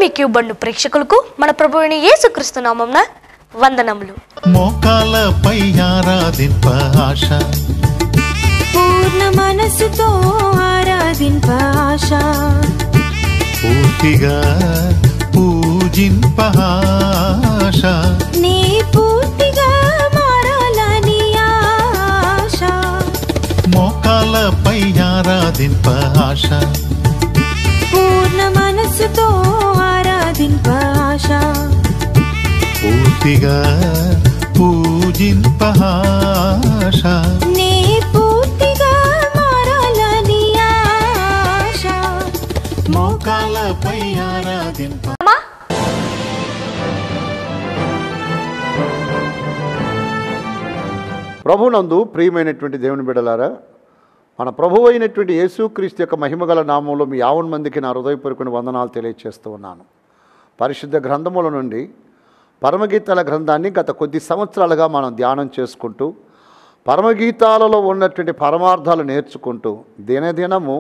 మీకు బండు ప్రేక్షకులకు మన ప్రభువైన యేసుక్రీస్తు నామమున వందనములు. మోకాలపై ఆరాధింప ఆశ, పూర్ణ మనసుతో ఆరాధింప ఆశ, పూర్తిగా పూజింప ఆశ, నీ పూర్తిగా మారాలని ఆశ. మోకాలపై ఆరాధింప ఆశ, పూర్ణ మనసుతో ఆరాధింప ఆశ, పూర్తిగా పూజింప ఆశ, నీ పూర్తిగా మారాలని ఆశ. మోకాలపై ఆరాధింప. ప్రభునందు ప్రియమైనటువంటి దేవుని బిడ్డలారా, మన ప్రభువు అయినటువంటి యేసుక్రీస్తు యొక్క మహిమగల నామంలో మీ 50 మందికి నా హృదయపూర్వక వందనాలు తెలియజేస్తూ ఉన్నాను. పరిశుద్ధ గ్రంథముల నుండి పరమగీతాల గ్రంథాన్ని గత కొద్ది సంవత్సరాలుగా మనం ధ్యానం చేసుకుంటూ పరమగీతాలలో ఉన్నటువంటి పరమార్థాలు నేర్చుకుంటూ దినదినము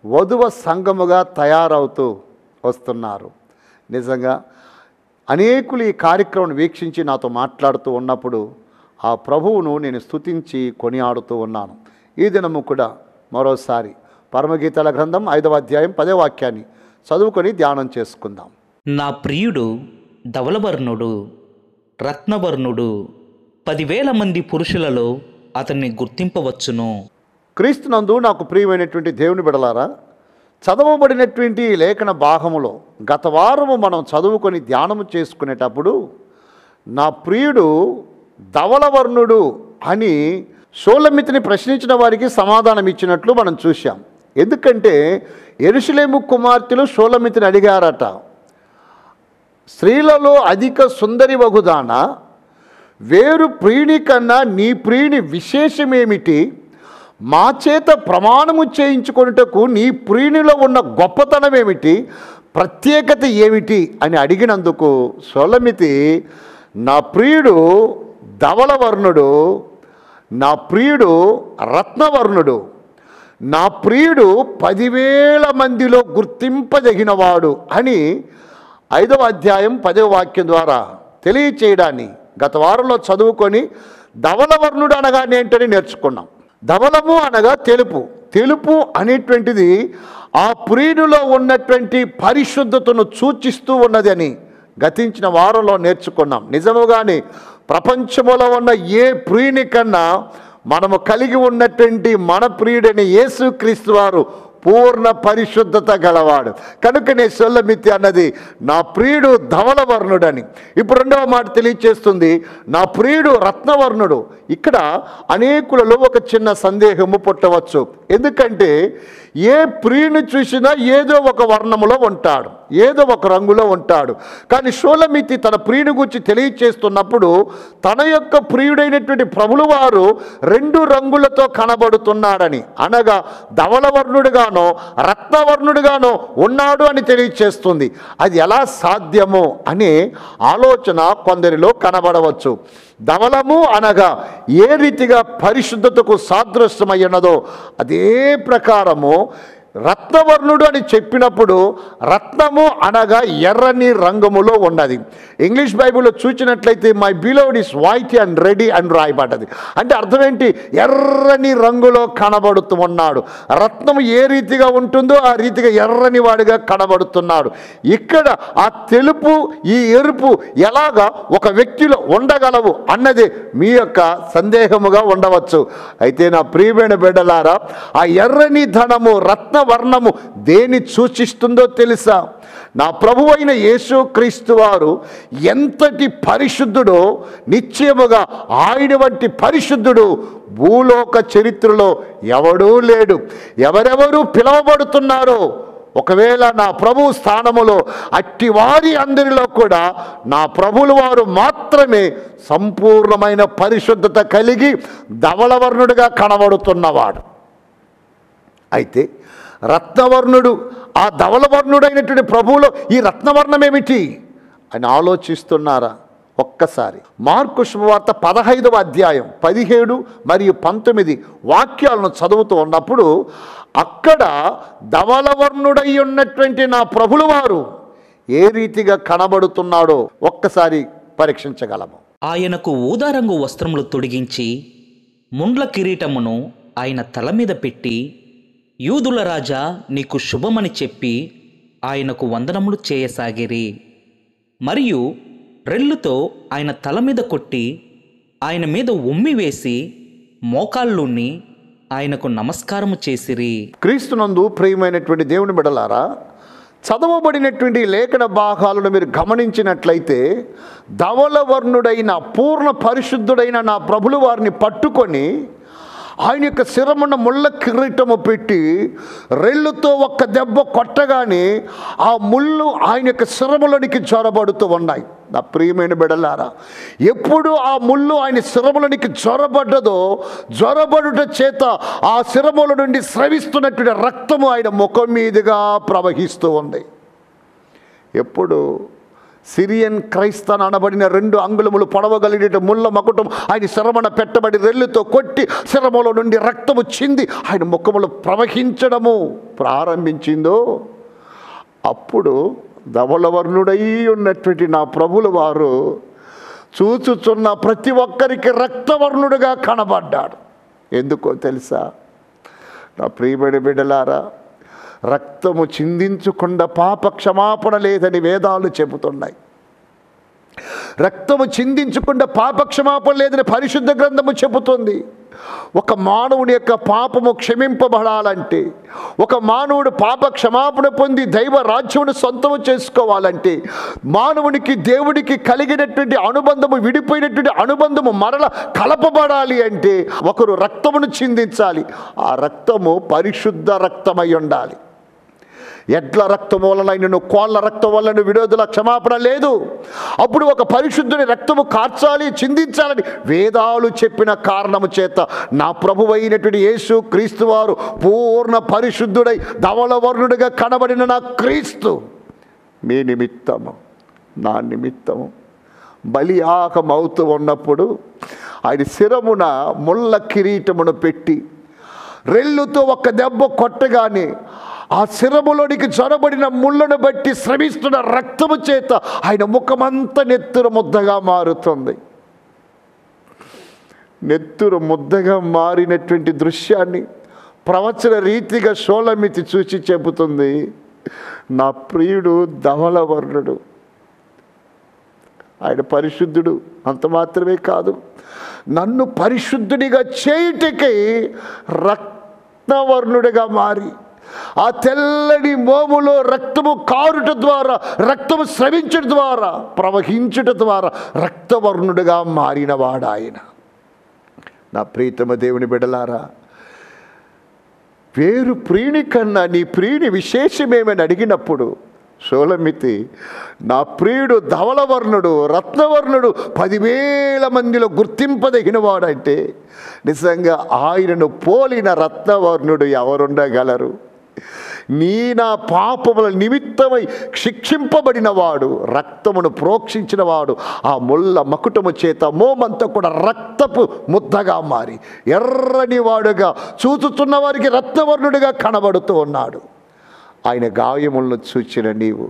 వధువ సంఘముగా తయారవుతూ వస్తున్నారు. నిజంగా అనేకులు ఈ కార్యక్రమం వీక్షించి నాతో మాట్లాడుతూ ఉన్నప్పుడు ఆ ప్రభువును నేను స్తుతించి కొనియాడుతూ ఉన్నాను. ఈ దినము కూడా మరోసారి పరమగీతాల గ్రంథం 5వ అధ్యాయం 10వ వాక్యాన్ని చదువుకొని ధ్యానం చేసుకుందాం. నా ప్రియుడు ధవలవర్ణుడు, రత్నవర్ణుడు, 10,000 మంది పురుషులలో అతన్ని గుర్తింపవచ్చును. క్రీస్తునందు నాకు ప్రియమైనటువంటి దేవుని బిడలారా, చదవబడినటువంటి ఈ లేఖన భాగములో గత వారము మనం చదువుకొని ధ్యానము చేసుకునేటప్పుడు నా ప్రియుడు ధవలవర్ణుడు అని షూలమితిని ప్రశ్నించిన వారికి సమాధానం ఇచ్చినట్లు మనం చూశాం. ఎందుకంటే యెరూషలేము కుమార్తెలు షూలమితిని అడిగారట, స్త్రీలలో అధిక సుందరి వగుదాన, వేరు ప్రియుని కన్నా నీ ప్రియుని విశేషమేమిటి? మా చేత ప్రమాణము చేయించుకొనుటకు నీ ప్రియునిలో ఉన్న గొప్పతనం ఏమిటి, ప్రత్యేకత ఏమిటి అని అడిగినందుకు షూలమితి, నా ప్రియుడు ధవలవర్ణుడు, నా ప్రియుడు రత్నవర్ణుడు, నా ప్రియుడు 10,000 మందిలో గుర్తింపదగినవాడు అని 5వ అధ్యాయం 10వ వాక్యం ద్వారా తెలియచేయడాన్ని గత వారంలో చదువుకొని ధవలవర్ణుడు అనగా ఏంటని నేర్చుకున్నాం. ధవలము అనగా తెలుపు. తెలుపు అనేటువంటిది ఆ ప్రియునిలో ఉన్నటువంటి పరిశుద్ధతను సూచిస్తూ ఉన్నది అని గతించిన వారంలో నేర్చుకున్నాం. నిజముగానే ప్రపంచములో ఉన్న ఏ ప్రియుని కన్నా మనము కలిగి ఉన్నటువంటి మన ప్రియుడని యేసుక్రీస్తు వారు పూర్ణ పరిశుద్ధత గలవాడు. కనుకనే షూలమితి అన్నది నా ప్రియుడు ధవలవర్ణుడని. ఇప్పుడు 2వ మాట తెలియచేస్తుంది, నా ప్రియుడు రత్నవర్ణుడు. ఇక్కడ అనేకులలో ఒక చిన్న సందేహము పుట్టవచ్చు. ఎందుకంటే ఏ ప్రియుని చూసినా ఏదో ఒక వర్ణములో ఉంటాడు, ఏదో ఒక రంగులో ఉంటాడు. కానీ షూలమితి తన ప్రియుని గురించి తెలియచేస్తున్నప్పుడు తన యొక్క ప్రియుడైనటువంటి ప్రభులు వారు 2 రంగులతో కనబడుతున్నాడని, అనగా ధవలవర్ణుడుగానో రత్నవర్ణుడుగానో ఉన్నాడు అని తెలియచేస్తుంది. అది ఎలా సాధ్యమో అనే ఆలోచన కొందరిలో కనబడవచ్చు. ధవలము అనగా ఏ రీతిగా పరిశుద్ధతకు సాదృశ్యమైనదో అదే ప్రకారము రత్నవర్ణుడు అని చెప్పినప్పుడు రత్నము అనగా ఎర్రని రంగములో ఉన్నది. ఇంగ్లీష్ బైబిల్లో చూసినట్లయితే my beloved is white and ruddy అని రాయబడ్డది. అంటే అర్థం ఏంటి? ఎర్రని రంగులో కనబడుతూ ఉన్నాడు. రత్నము ఏ రీతిగా ఉంటుందో ఆ రీతిగా ఎర్రని వాడిగా కనబడుతున్నాడు. ఇక్కడ ఆ తెలుపు ఈ ఎరుపు ఎలాగా ఒక వ్యక్తిలో ఉండగలవు అన్నది మీ యొక్క సందేహముగా ఉండవచ్చు. అయితే నా ప్రియమైన బిడ్డలారా, ఆ ఎర్రని ధనము రత్నవర్ణము దేని సూచిస్తుందో తెలుసా? నా ప్రభువైన యేసుక్రీస్తు వారు ఎంతటి పరిశుద్ధుడో నిశ్చయముగా ఆయన వంటి పరిశుద్ధుడు భూలోక చరిత్రలో ఎవడూ లేడు. ఎవరెవరు పిలువబడుతున్నారో ఒకవేళ నా ప్రభు స్థానములో అట్టి వారి అందరిలో కూడా నా ప్రభువుల వారు మాత్రమే సంపూర్ణమైన పరిశుద్ధత కలిగి ధవలవర్ణుడిగా కనబడుతున్నవాడు. అయితే రత్నవర్ణుడు ఆ ధవలవర్ణుడైనటువంటి ప్రభువులో ఈ రత్నవర్ణం ఏమిటి అని ఆలోచిస్తున్నారా? ఒక్కసారి మార్కు శుభవార్త 15వ అధ్యాయం 17 మరియు 19 వాక్యాలను చదువుతూ ఉన్నప్పుడు అక్కడ ధవలవర్ణుడై ఉన్నటువంటి నా ప్రభుల వారు ఏ రీతిగా కనబడుతున్నాడో ఒక్కసారి పరీక్షించగలము. ఆయనకు ఊదారంగు వస్త్రములు తొడిగించి ముండ్ల కిరీటమును ఆయన తల మీద పెట్టి, యూదుల రాజా నీకు శుభమని చెప్పి ఆయనకు వందనములు చేయసాగిరి. మరియు రెల్లుతో ఆయన తల మీద కొట్టి ఆయన మీద ఉమ్మి వేసి మోకాళ్ళుని ఆయనకు నమస్కారము చేసిరి. క్రీస్తునందు ప్రియమైనటువంటి దేవుని బిడ్డలారా, చదవబడినటువంటి లేఖన భాగాలను మీరు గమనించినట్లయితే ధవలవర్ణుడైన పూర్ణ పరిశుద్ధుడైన నా ప్రభులు వారిని పట్టుకొని ఆయన యొక్క శిరమున ముళ్ళ కిరీటము పెట్టి రెల్లుతో ఒక్క దెబ్బ కొట్టగానే ఆ ముళ్ళు ఆయన యొక్క శిరములోనికి జ్వరబడుతూ ఉన్నాయి. నా ప్రియమైన బిడ్డలారా, ఎప్పుడు ఆ ముళ్ళు ఆయన శిరములోనికి జ్వరబడ్డదో, జ్వరబడుట చేత ఆ శిరముల నుండి స్రవిస్తున్నటువంటి రక్తము ఆయన ముఖం మీదుగా ప్రవహిస్తూ ఉంది. ఎప్పుడు సిరియన్ క్రైస్తన్ అనబడిన 2 అంగుళములు పొడవగలిగిన ముళ్ళ మకుటం ఆయన శరమణ పెట్టబడి రెల్లుతో కొట్టి శరముల నుండి రక్తము చింది ఆయన ముఖములు ప్రవహించడము ప్రారంభించిందో, అప్పుడు ధవలవర్ణుడై ఉన్నటువంటి నా ప్రభుల వారు చూచుచున్న ప్రతి ఒక్కరికి రక్తవర్ణుడుగా కనబడ్డాడు. ఎందుకో తెలుసా నా ప్రియమైన బిడ్డలారా, రక్తము చిందించకుండా పాప క్షమాపణ లేదని వేదాలు చెబుతున్నాయి. రక్తము చిందించకుండా పాప క్షమాపణ లేదని పరిశుద్ధ గ్రంథము చెబుతుంది. ఒక మానవుని యొక్క పాపము క్షమింపబడాలంటే, ఒక మానవుడు పాప క్షమాపణ పొంది దైవ రాజ్యమును సొంతము చేసుకోవాలంటే, మానవునికి దేవుడికి కలిగినటువంటి అనుబంధము విడిపోయినటువంటి అనుబంధము మరల కలపబడాలి అంటే ఒకరు రక్తమును చిందించాలి. ఆ రక్తము పరిశుద్ధ రక్తమై ఉండాలి. ఎడ్ల రక్తం వలన, కోళ్ళ రక్తం వలన విరోధుల క్షమాపణ లేదు. అప్పుడు ఒక పరిశుద్ధుని రక్తము కార్చాలి, చిందించాలని వేదాలు చెప్పిన కారణము చేత నా ప్రభువైనటువంటి యేసు క్రీస్తు వారు పూర్ణ పరిశుద్ధుడై ధవలవర్ణుడిగా కనబడిన నా క్రీస్తు మీ నిమిత్తము, నా నిమిత్తము బలియాగమవుతూ ఉన్నప్పుడు ఆయన శిరమున ముళ్ళ కిరీటమును పెట్టి రెల్లుతో ఒక దెబ్బ కొట్టగానే ఆ శిరములోనికి చొరబడిన ముళ్ళను బట్టి స్రవిస్తున్న రక్తము చేత ఆయన ముఖమంతా నెత్తురు ముద్దగా మారుతుంది. నెత్తురు ముద్దగా మారినటువంటి దృశ్యాన్ని ప్రవచన రీతిగా షోలమితి చూసి చెబుతుంది, నా ప్రియుడు ధవలవర్ణుడు, ఆయన పరిశుద్ధుడు. అంత మాత్రమే కాదు, నన్ను పరిశుద్ధుడిగా చేయుటకై రక్తవర్ణుడిగా మారి ఆ తెల్లని మోములో రక్తము కారుట ద్వారా, రక్తము స్రవించడం ద్వారా, ప్రవహించుట ద్వారా రక్తవర్ణుడిగా మారినవాడు ఆయన. నా ప్రీతమ దేవుని బిడ్డలారా, వేరు ప్రియుని కన్నా నీ ప్రియుని విశేషమేమని అడిగినప్పుడు షోలమితి నా ప్రియుడు ధవలవర్ణుడు, రత్నవర్ణుడు, 10,000 మందిలో గుర్తింపదగిన వాడంటే నిజంగా ఆయనను పోలిన రత్నవర్ణుడు ఎవరుండగలరు? నా పాపముల నిమిత్తమై శిక్షింపబడిన వాడు, రక్తమును ప్రోక్షించిన వాడు, ఆ ముళ్ళ మకుటము చేత మోమంతా కూడా రక్తపు ముద్దగా మారి ఎర్రని వాడుగా చూచుతున్న వారికి రత్నవర్ణుడిగా కనబడుతూ ఉన్నాడు. ఆయన గాయములను చూచిన నీవు,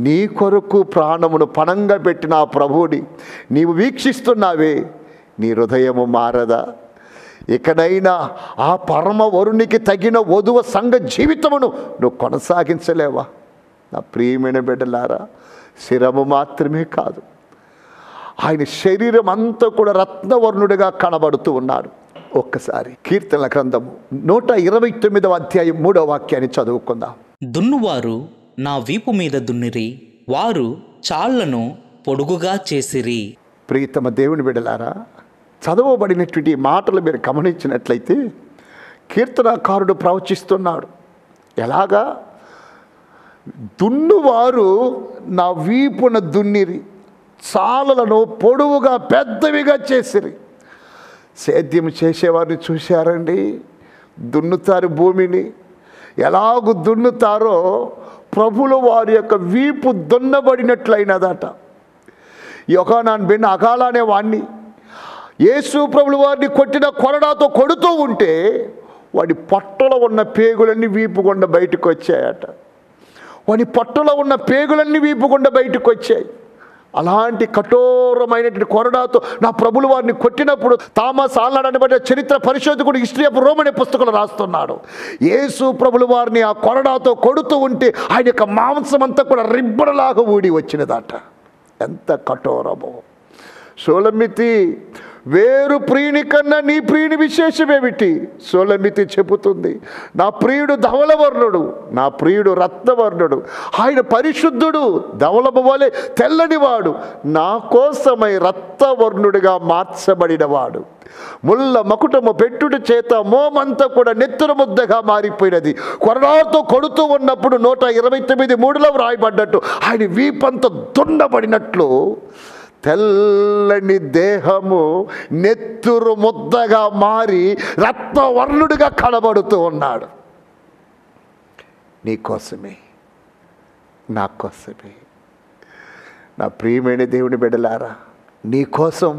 నీ కొరకు ప్రాణమును పణంగా పెట్టిన ఆ ప్రభువుని నీవు వీక్షిస్తున్నావే, నీ హృదయము మారదా? ఇకనైనా ఆ పరమ వరునికి తగిన వధువ సంఘ జీవితమును నువ్వు కొనసాగించలేవా? నా ప్రియమైన బిడ్డలారా, శిరము మాత్రమే కాదు, ఆయన శరీరం అంతా కూడా రత్నవర్ణుడిగా కనబడుతూ ఉన్నాడు. ఒక్కసారి కీర్తనల గ్రంథము 129వ అధ్యాయం 3వ వాక్యాన్ని చదువుకుందాం. దున్నువారు నా వీపు మీద దున్నిరి, వారు చాళ్లను పొడుగుగా చేసిరి. ప్రియతమ దేవుని బిడ్డలారా, చదవబడినటువంటి మాటలు మీరు గమనించినట్లయితే కీర్తనాకారుడు ప్రవచిస్తున్నాడు. ఎలాగా? దున్నువారు నా వీపున దున్నిరి, చాలలను పొడవుగా పెద్దవిగా చేసిరి. సేద్యం చేసేవారిని చూశారండి, దున్నుతారు భూమిని. ఎలాగూ దున్నుతారో ప్రభుల వారి యొక్క వీపు దున్నబడినట్లయినదట. యోహానాన్ బిడ్డ అకాలానే వాణ్ణి యేసు ప్రభుల వారిని కొట్టిన కొరడాతో కొడుతూ ఉంటే వాడి పొట్టలో ఉన్న పేగులన్నీ వీపు గుండా బయటకు వచ్చాయట. వాని పొట్టలో ఉన్న పేగులన్నీ వీపుకుండా బయటకు వచ్చాయి. అలాంటి కఠోరమైనటువంటి కొరడాతో నా ప్రభులు వారిని కొట్టినప్పుడు థామస్ ఆల్నాడ్ అనబడే చరిత్ర పరిశోధకుడు హిస్టరీ ఆఫ్ రోమ్ అనే పుస్తకంలో రాస్తున్నాడు. యేసు ప్రభులు వారిని ఆ కొరడాతో కొడుతూ ఉంటే ఆయన యొక్క మాంసం అంతా కూడా రిబ్బడలాగా ఊడి వచ్చినదట. ఎంత కఠోరమో! సోలమితి, వేరు ప్రియుని కన్నా నీ ప్రియుని విశేషమేమిటి? సోలమితి చెబుతుంది, నా ప్రియుడు ధవలవర్ణుడు, నా ప్రియుడు రత్నవర్ణుడు, ఆయన పరిశుద్ధుడు, ధవలము వలె తెల్లనివాడు, నా కోసమై రక్తవర్ణుడిగా మార్చబడినవాడు. ముళ్ళ మకుటము పెట్టుడు చేత మోమంతా కూడా నెత్తురు ముద్దగా మారిపోయినది. కొరడాతో కొడుతూ ఉన్నప్పుడు 129:3 వ్రాయబడ్డట్టు ఆయన వీపంతా దుండబడినట్లు తెల్లని దేహము నెత్తురు ముద్దగా మారి రక్తవర్ణుడిగా కనబడుతూ ఉన్నాడు. నీకోసమే, నా కోసమే. నా ప్రియమైన దేవుని బిడ్డలారా, నీకోసం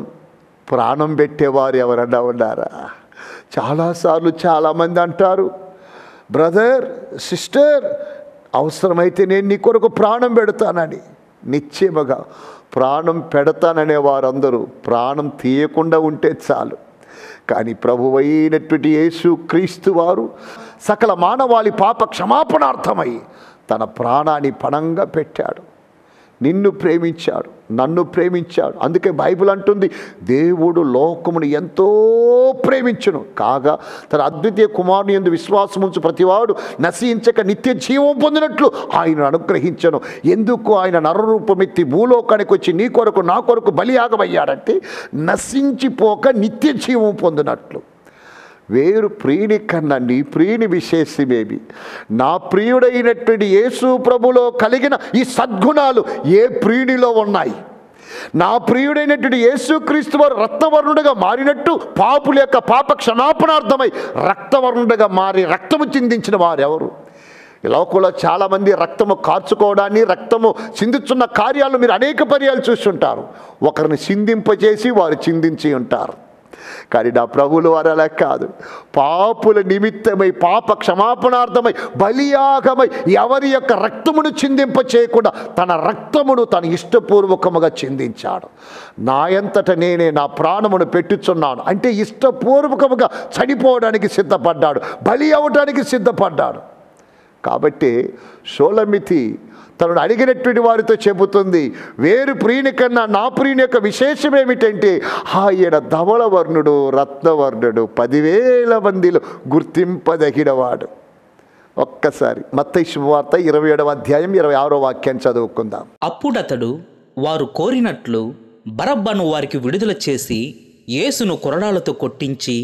ప్రాణం పెట్టేవారు ఎవరన్నా ఉన్నారా? చాలాసార్లు చాలామంది అంటారు, బ్రదర్, సిస్టర్, అవసరమైతే నేను నీ కొరకు ప్రాణం పెడతానని. నిశ్చయముగా ప్రాణం పెడతాననే వారందరూ ప్రాణం తీయకుండా ఉంటే చాలు. కానీ ప్రభువైనటువంటి యేసు క్రీస్తు వారు సకల మానవాళి పాప క్షమాపణార్థమై తన ప్రాణాన్ని పణంగా పెట్టాడు. నిన్ను ప్రేమించాడు, నన్ను ప్రేమించాడు. అందుకే బైబిల్ అంటుంది, దేవుడు లోకమును ఎంతో ప్రేమించును కాగా తన అద్వితీయ కుమారుని యందు విశ్వాసముంచు ప్రతివాడు నశించక నిత్య జీవం పొందినట్లు ఆయన అనుగ్రహించను. ఎందుకు ఆయన నరరూపమెత్తి భూలోకానికి వచ్చి నీ కొరకు నా కొరకు బలియాగమయ్యాడంటే నశించిపోక నిత్య జీవం పొందినట్లు. వేరు ప్రియుని కన్నా నీ ప్రియుని విశేషమేమి? నా ప్రియుడైనటువంటి యేసు ప్రభులో కలిగిన ఈ సద్గుణాలు ఏ ప్రియునిలో ఉన్నాయి? నా ప్రియుడైనటువంటి యేసుక్రీస్తు వారు రక్తవర్ణుడిగా మారినట్టు పాపుల యొక్క పాప క్షమాపణార్థమై రక్తవర్ణుడిగా మారి రక్తము చిందించిన వారెవరు? ఈ లోకంలో చాలామంది రక్తము కార్చుకోవడాన్ని, రక్తము చిందించున్న కార్యాలు మీరు అనేక పర్యాలు చూస్తుంటారు. ఒకరిని చిందింపజేసి వారు చిందించి ఉంటారు. కానీ నా ప్రభువులు వారు అలా కాదు. పాపుల నిమిత్తమై పాప క్షమాపణార్థమై బలియాగమై ఎవరి యొక్క రక్తమును చిందింప చేయకుండా తన రక్తమును తన ఇష్టపూర్వకముగా చిందించాడు. నా అంతట నేనే నా ప్రాణమును పెట్టుచున్నాను అంటే ఇష్టపూర్వకముగా చనిపోవడానికి సిద్ధపడ్డాడు, బలి అవ్వడానికి సిద్ధపడ్డాడు. కాబట్టి షోలమితి తనను అడిగినటువంటి వారితో చెబుతుంది, వేరు ప్రియుని కన్నా నా ప్రియుని యొక్క విశేషం ఏమిటంటే ఆయన ధవళవర్ణుడు, రత్నవర్ణుడు, 10,000 మందిలో గుర్తింపదగినవాడు. ఒక్కసారి మత్తయి శుభవార్త 27వ అధ్యాయం 26వ వాక్యాన్ని చదువుకుందాం. అప్పుడతడు వారు కోరినట్లు బరబ్బను వారికి విడుదల చేసి యేసును కొరడాలతో కొట్టించి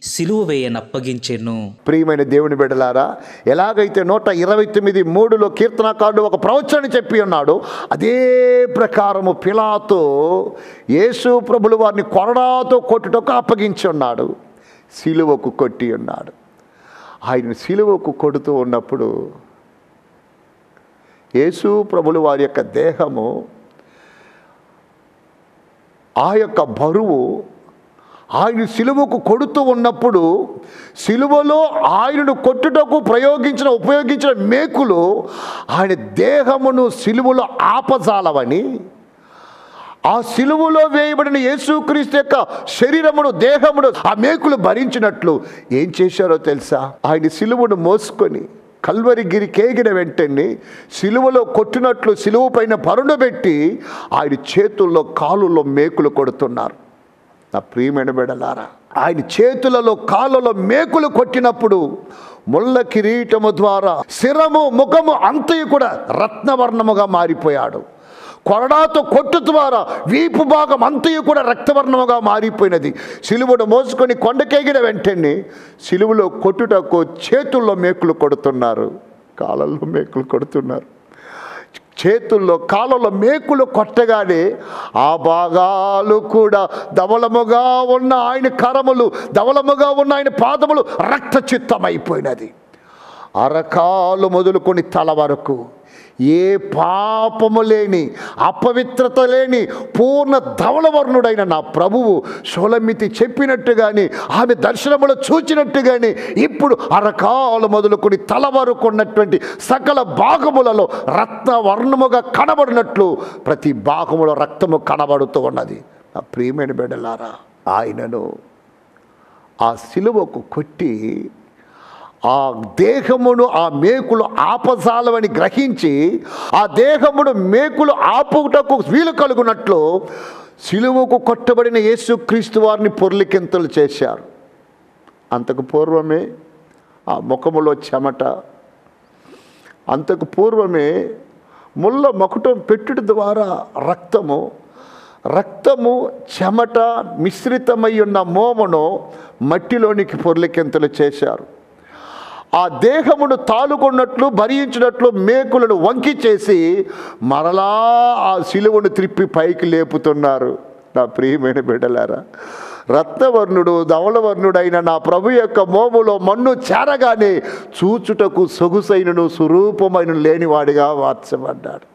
సిలువ వేయనప్పగించెను. ప్రియమైన దేవుని బిడ్డలారా, ఎలాగైతే 129:3 కీర్తనకారుడు ఒక ప్రవచనాన్ని చెప్పి ఉన్నాడు, అదే ప్రకారము పిలాతు యేసు ప్రభులు వారిని కొరడాతో కొట్టుటకు అప్పగించి ఉన్నాడు, సిలువకు కొట్టి ఉన్నాడు. ఆయన సిలువకు కొడుతూ ఉన్నప్పుడు యేసు ప్రభులు వారి యొక్క దేహము, ఆ యొక్క బరువు ఆయన సిలువకు కొడుతూ ఉన్నప్పుడు సిలువలో ఆయనను కొట్టుటకు ఉపయోగించిన మేకులు ఆయన దేహమును సిలువలో ఆపజాలవని, ఆ సిలువలో వేయబడిన యేసుక్రీస్తు యొక్క శరీరమును, దేహమును ఆ మేకులు భరించినట్లు ఏం చేశారో తెలుసా? ఆయన సిలువను మోసుకొని కల్వరి గిరి కేగిన వెంటనే సిలువలో కొట్టినట్లు సిలువ పైన పరుండబెట్టి ఆయన చేతుల్లో కాలుల్లో మేకులు కొడుతున్నారు. నా ప్రియమైన బిడ్డలారా, ఆయన చేతులలో కాళ్ళలో మేకులు కొట్టినప్పుడు ముళ్ళ కిరీటము ద్వారా శిరము, ముఖము అంతయు కూడా రత్నవర్ణముగా మారిపోయాడు. కొరడాతో కొట్టు ద్వారా వీపు భాగం అంతయు కూడా రక్తవర్ణముగా మారిపోయినది. సిలువను మోసుకొని కొండకెగిన వెంటనే సిలువలో కొట్టుటకు చేతుల్లో మేకులు కొడుతున్నారు, కాళ్ళల్లో మేకులు కొడుతున్నారు. చేతుల్లో కాళ్ళలో మేకులు కొట్టగానే ఆ భాగాలు కూడా ధవలముగా ఉన్న ఆయన కరములు, ధవలముగా ఉన్న ఆయన పాదములు రక్తచిత్తమైపోయినది. అరకాలు మొదలుకొని తల వరకు ఏ పాపము లేని, అపవిత్రత లేని పూర్ణ ధవళవర్ణుడైన నా ప్రభువు షోలమితి చెప్పినట్టుగాని, ఆమె దర్శనములో చూచినట్టుగాని ఇప్పుడు అరకాలు మొదలుకొని తల వరకు ఉన్నటువంటి సకల భాగములలో రత్నవర్ణముగా కనబడినట్లు ప్రతి భాగములో రక్తము కనబడుతూ ఉన్నది. నా ప్రియమైన బిడ్డలారా, ఆయనను ఆ సిలువకు కొట్టి ఆ దేహమును ఆ మేకులు ఆపజాలవని గ్రహించి ఆ దేహమును మేకులు ఆపుటకు వీలు కలుగునట్లు సిలువకు కొట్టబడిన యేసుక్రీస్తు వారిని పొర్లికెంతలు చేశారు. అంతకు పూర్వమే ఆ ముఖములో చెమట, అంతకు పూర్వమే ముళ్ళ మకుటం పెట్టుట ద్వారా రక్తము చెమట మిశ్రితమై ఉన్న మోమును మట్టిలోనికి పొర్లికెంతలు చేశారు. ఆ దేహమును తాలుకున్నట్లు భరించినట్లు మేకులను వంకి చేసి మరలా ఆ సిలువను త్రిప్పి పైకి లేపుతున్నారు. నా ప్రియమైన బిడ్డలారా, రత్నవర్ణుడు ధవళవర్ణుడైన నా ప్రభు యొక్క మోములో మన్ను చేరగానే చూచుటకు సొగుసైనను స్వరూపమైన లేనివాడిగా మార్చబడ్డాడు.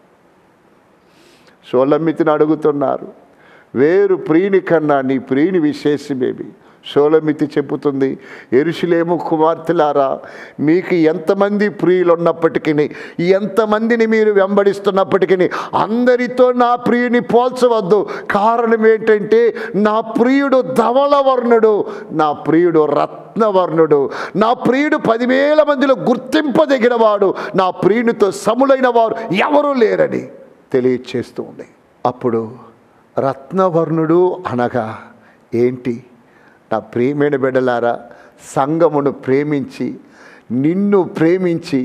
షోలమితిని అడుగుతున్నారు, వేరు ప్రియుని కన్నా నీ ప్రియుని విశేషమేమి? షోలమితి చెబుతుంది, యెరూషలేము కుమార్తెలారా, మీకు ఎంతమంది ప్రియులు ఉన్నప్పటికీ, ఎంతమందిని మీరు వెంబడిస్తున్నప్పటికీ అందరితో నా ప్రియుని పోల్చవద్దు. కారణం ఏంటంటే నా ప్రియుడు ధవళవర్ణుడు, నా ప్రియుడు రత్నవర్ణుడు, నా ప్రియుడు 10,000 మందిలో గుర్తింపదగినవాడు, నా ప్రియునితో సములైన వారు ఎవరూ లేరని తెలియచేస్తూ ఉంది. అప్పుడు రత్నవర్ణుడు అనగా ఏంటి? నా ప్రియమైన బిడ్డలారా, సంఘమును ప్రేమించి, నిన్ను ప్రేమించి,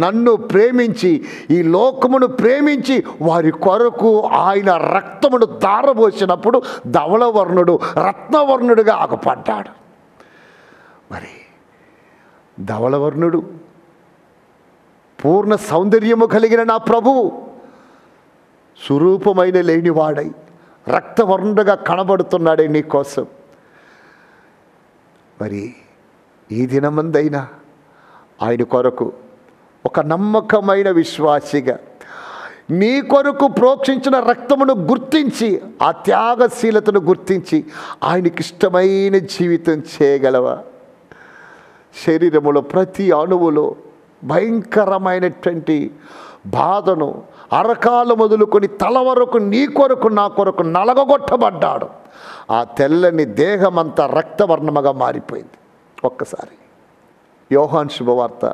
నన్ను ప్రేమించి, ఈ లోకమును ప్రేమించి వారి కొరకు ఆయన రక్తమును దారబోసినప్పుడు ధవళవర్ణుడు రత్నవర్ణుడిగా ఆగపడ్డాడు. మరి ధవళవర్ణుడు పూర్ణ సౌందర్యము కలిగిన నా ప్రభువు స్వరూపమైన లేనివాడై రక్తవర్ణుడిగా కనబడుతున్నాడే నీ కోసం. మరి ఈ దినమందైనా ఆయన కొరకు ఒక నమ్మకమైన విశ్వాసిగా నీ కొరకు ప్రోక్షించిన రక్తమును గుర్తించి, ఆ త్యాగశీలతను గుర్తించి ఆయనకి ఇష్టమైన జీవితం చేయగలవా? శరీరములో ప్రతి అణువులో భయంకరమైనటువంటి బాధను అరకాలు మొదలుకొని తల వరకు నీ కొరకు నా కొరకు నలగొట్టబడ్డాడు. ఆ తెల్లని దేహమంతా రక్తవర్ణముగా మారిపోయింది. ఒక్కసారి యోహాను శుభవార్త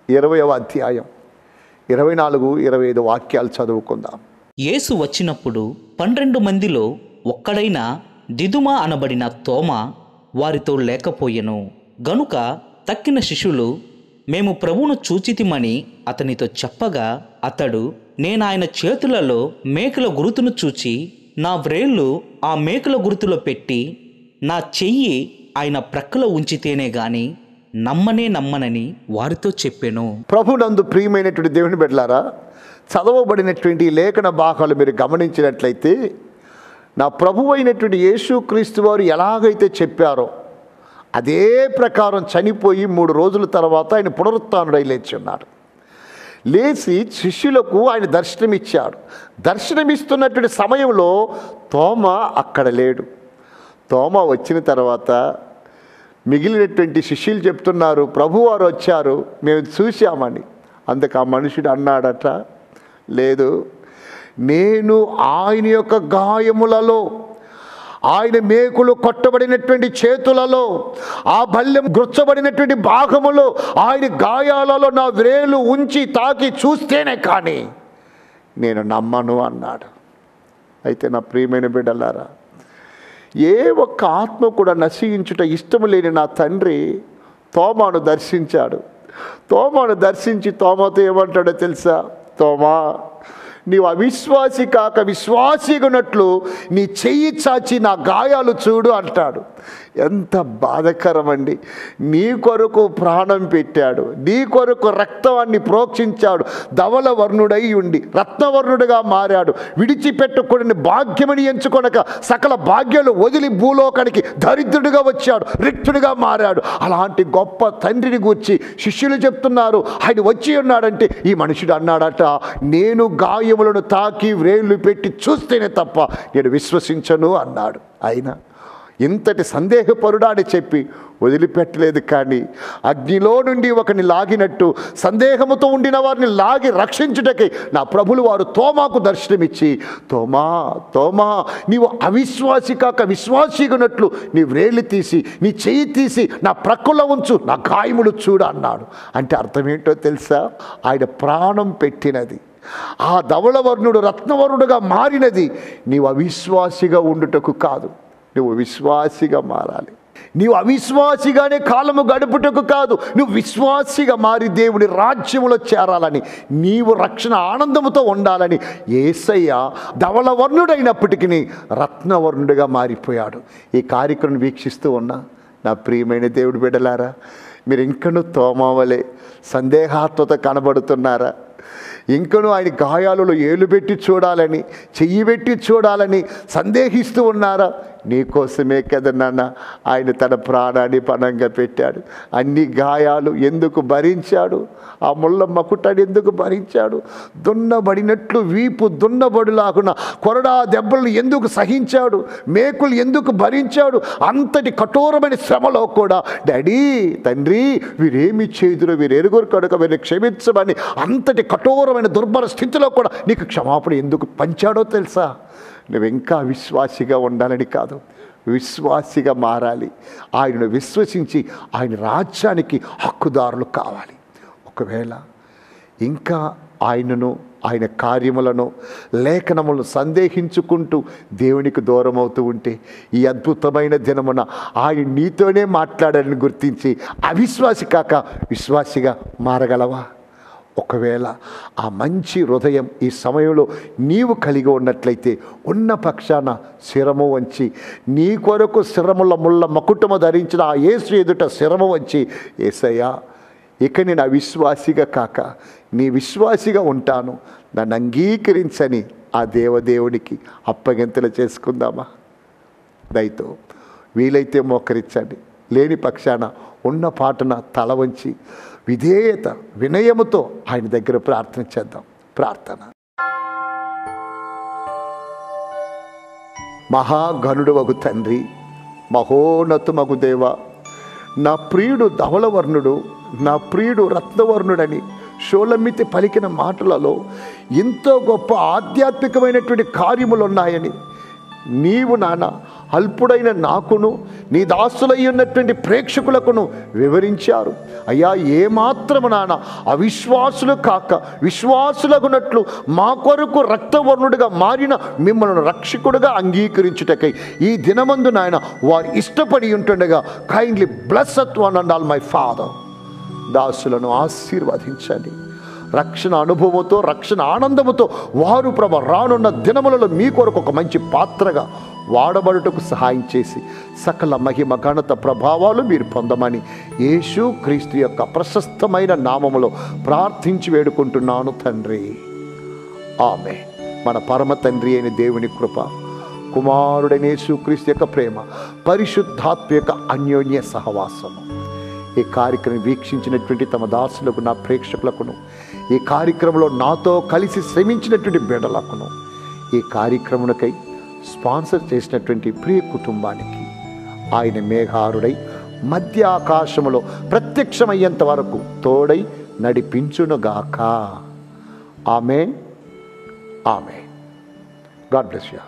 20వ అధ్యాయం 24-25 వాక్యాలు చదువుకుందాం. యేసు వచ్చినప్పుడు 12 మందిలో ఒక్కడైన దిదుమ అనబడిన తోమ వారితో లేకపోయెను. గనుక తక్కిన శిష్యులు మేము ప్రభువును చూచితిమని అతనితో చెప్పగా, అతడు నేనాయన చేతులలో మేకుల గురుతును చూచి నా వ్రేళ్ళు ఆ మేకుల గురుతులో పెట్టి నా చెయ్యి ఆయన ప్రక్కలో ఉంచితేనే గాని నమ్మనని వారితో చెప్పాను. ప్రభునందు ప్రియమైనటువంటి దేవుని బిడ్డలారా, చదవబడినటువంటి లేఖన భాగాలు మీరు గమనించినట్లయితే నా ప్రభువు అయినటువంటి యేసుక్రీస్తు వారు ఎలాగైతే చెప్పారో అదే ప్రకారం చనిపోయి 3 రోజుల తర్వాత ఆయన పునరుత్థానుడై లేచి ఉన్నాడు. లేచి శిష్యులకు ఆయన దర్శనమిచ్చాడు. దర్శనమిస్తున్నటువంటి సమయంలో తోమ అక్కడ లేడు. తోమ వచ్చిన తర్వాత మిగిలినటువంటి శిష్యులు చెప్తున్నారు, ప్రభువారు వచ్చారు, మేము చూశామని. అందుకు ఆ మనుషుడు అన్నాడట, లేదు, నేను ఆయన యొక్క గాయములలో, ఆయన మేకులు కొట్టబడినటువంటి చేతులలో, ఆ బల్లెం గుర్చబడినటువంటి భాగములో, ఆయన గాయాలలో నా వ్రేలు ఉంచి తాకి చూస్తేనే కానీ నేను నమ్మను అన్నాడు. అయితే నా ప్రియమైన బిడ్డలారా, ఏ ఒక్క ఆత్మ కూడా నశించుట ఇష్టము లేని నా తండ్రి తోమాను దర్శించాడు. తోమాను దర్శించి తోమాతో ఏమంటాడో తెలుసా? తోమా, నీవు అవిశ్వాసి కాక విశ్వాసిగున్నట్లు నీ చెయ్యి చాచి నా గాయాలు చూడు అంటాడు. ఎంత బాధకరం అండి. నీ కొరకు ప్రాణం పెట్టాడు, నీ కొరకు రక్తాన్ని ప్రోక్షించాడు, ధవల వర్ణుడై ఉండి రత్నవర్ణుడిగా మారాడు, విడిచిపెట్టుకుని భాగ్యమని ఎంచుకొనక సకల భాగ్యాలు వదిలి భూలోకానికి దరిద్రుడిగా వచ్చాడు, రిక్తుడిగా మారాడు. అలాంటి గొప్ప తండ్రిని గూర్చి శిష్యులు చెప్తున్నారు, ఆయన వచ్చి ఉన్నాడంటే ఈ మనుషుడు అన్నాడట, నేను గాయములను తాకి వ్రేళ్ళు పెట్టి చూస్తేనే తప్ప నేను విశ్వసించను అన్నాడు. అయినా ఇంతటి సందేహపరుడా అని చెప్పి వదిలిపెట్టలేదు. కానీ అగ్నిలో నుండి ఒకని లాగినట్టు సందేహముతో ఉండిన వారిని లాగి రక్షించుటకై నా ప్రభులు వారు తోమాకు దర్శనమిచ్చి, తోమా తోమా, నీవు అవిశ్వాసి కాక విశ్వాసిగున్నట్లు నీ వ్రేళ్ళు తీసి నీ చెయ్యి తీసి నా ప్రక్కలో ఉంచు, నా గాయములు చూడు అన్నాడు. అంటే అర్థమేంటో తెలుసా? ఆయన ప్రాణం పెట్టినది, ఆ ధవళవర్ణుడు రత్నవర్ణుడుగా మారినది నీవు అవిశ్వాసిగా ఉండుటకు కాదు, నువ్వు విశ్వాసిగా మారాలి. నీవు అవిశ్వాసిగానే కాలము గడుపుటకు కాదు, నువ్వు విశ్వాసిగా మారి దేవుని రాజ్యములో చేరాలని, నీవు రక్షణ ఆనందముతో ఉండాలని యేసయ్య ధవళవర్ణుడైనప్పటికీ రత్నవర్ణుడిగా మారిపోయాడు. ఈ కార్యక్రమం వీక్షిస్తూ ఉన్నా నా ప్రియమైన దేవుడి బిడ్డలారా, మీరు ఇంకనూ తోమావలే సందేహాత్మత కనబడుతున్నారా? ఇంకనూ ఆయన గాయాలలో ఏలు పెట్టి చూడాలని, చెయ్యి పెట్టి చూడాలని సందేహిస్తూ ఉన్నారా? నీకోసమే కదా నాన్న ఆయన తన ప్రాణాన్ని పణంగా పెట్టాడు. అన్ని గాయాలు ఎందుకు భరించాడు? ఆ ముళ్ళ మకుటాన్ని ఎందుకు భరించాడు? దున్నబడినట్లు వీపు దున్నబడిలాగున కొరడా దెబ్బలు ఎందుకు సహించాడు? మేకులు ఎందుకు భరించాడు? అంతటి కఠోరమైన శ్రమలో కూడా డాడీ, తండ్రి, వీరేమి చేదురు, వీరెరుగురు కనుక వీరిని క్షమించమని అంతటి కఠోరమైన దుర్భర స్థితిలో కూడా నీకు క్షమాపణ ఎందుకు పంచాడో తెలుసా? నువ్వు ఇంకా విశ్వాసిగా ఉండాలని కాదు, విశ్వాసిగా మారాలి. ఆయనను విశ్వసించి ఆయన రాజ్యానికి హక్కుదారులు కావాలి. ఒకవేళ ఇంకా ఆయనను, ఆయన కార్యములను, లేఖనములను సందేహించుకుంటూ దేవునికి దూరం అవుతూ ఉంటే ఈ అద్భుతమైన దినమున ఆయన నీతోనే మాట్లాడాలని గుర్తించి అవిశ్వాసి కాక విశ్వాసిగా మారగలవా? ఒకవేళ ఆ మంచి హృదయం ఈ సమయంలో నీవు కలిగి ఉన్నట్లయితే ఉన్న పక్షాన శిరము వంచి, నీ కొరకు శిరముల ముళ్ళ మకుటము ధరించిన ఆ యేసు ఎదుట శిరము వంచి, యేసయ్యా, ఇక నేను అవిశ్వాసిగా కాక నీ విశ్వాసిగా ఉంటాను, నన్ను అంగీకరించని ఆ దేవదేవునికి అప్పగింతలు చేసుకుందామా? దయతో వీలైతే మోకరించండి, లేని పక్షాన ఉన్న పాటన తల వంచి విధేయత వినయముతో ఆయన దగ్గర ప్రార్థన చేద్దాం. ప్రార్థన. మహాగణుడు వగు తండ్రి, మహోన్నతమగు దేవ, నా ప్రియుడు ధవళవర్ణుడు, నా ప్రియుడు రత్నవర్ణుడని షోలమ్మితి పలికిన మాటలలో ఎంతో గొప్ప ఆధ్యాత్మికమైనటువంటి కార్యములు ఉన్నాయని నీవు నాన్న అల్పుడైన నాకును నీ దాసులై ఉన్నటువంటి ప్రేక్షకులకును వివరించారు. అయ్యా, ఏమాత్రము నాన్న అవిశ్వాసులు కాక విశ్వాసులగునట్లు మా కొరకు రక్తవర్ణుడిగా మారిన మిమ్మల్ని రక్షకుడుగా అంగీకరించుటకై ఈ దినమందు నాయన వారు ఇష్టపడి ఉంటుండగా kindly bless one and all my father. దాసులను ఆశీర్వదించండి. రక్షణ అనుభవంతో, రక్షణ ఆనందముతో వారు ప్రభు రానున్న దినములలో మీ కొరకు ఒక మంచి పాత్రగా వాడబడుటకు సహాయం చేసి సకల మహిమ ఘనత ప్రభావాలు మీరు పొందమని యేసు క్రీస్తు యొక్క ప్రశస్తమైన నామములో ప్రార్థించి వేడుకుంటున్నాను తండ్రి. ఆమేన్. మన పరమ తండ్రి అయిన దేవుని కృప, కుమారుడైన యేసు క్రీస్తు యొక్క ప్రేమ, పరిశుద్ధాత్మ యొక్క అన్యోన్య సహవాసము ఈ కార్యక్రమం వీక్షించినటువంటి తమ దాసులకు, నా ప్రేక్షకులకును, ఈ కార్యక్రమంలో నాతో కలిసి శ్రమించినటువంటి బిడ్డలకును, ఈ కార్యక్రమునకై స్పాన్సర్ చేసినటువంటి ప్రియ కుటుంబానికి ఆయన మేఘారుడై మధ్య ఆకాశములో ప్రత్యక్షమయ్యేంత వరకు తోడై నడిపించునుగాక. ఆమేన్. ఆమేన్. God bless you.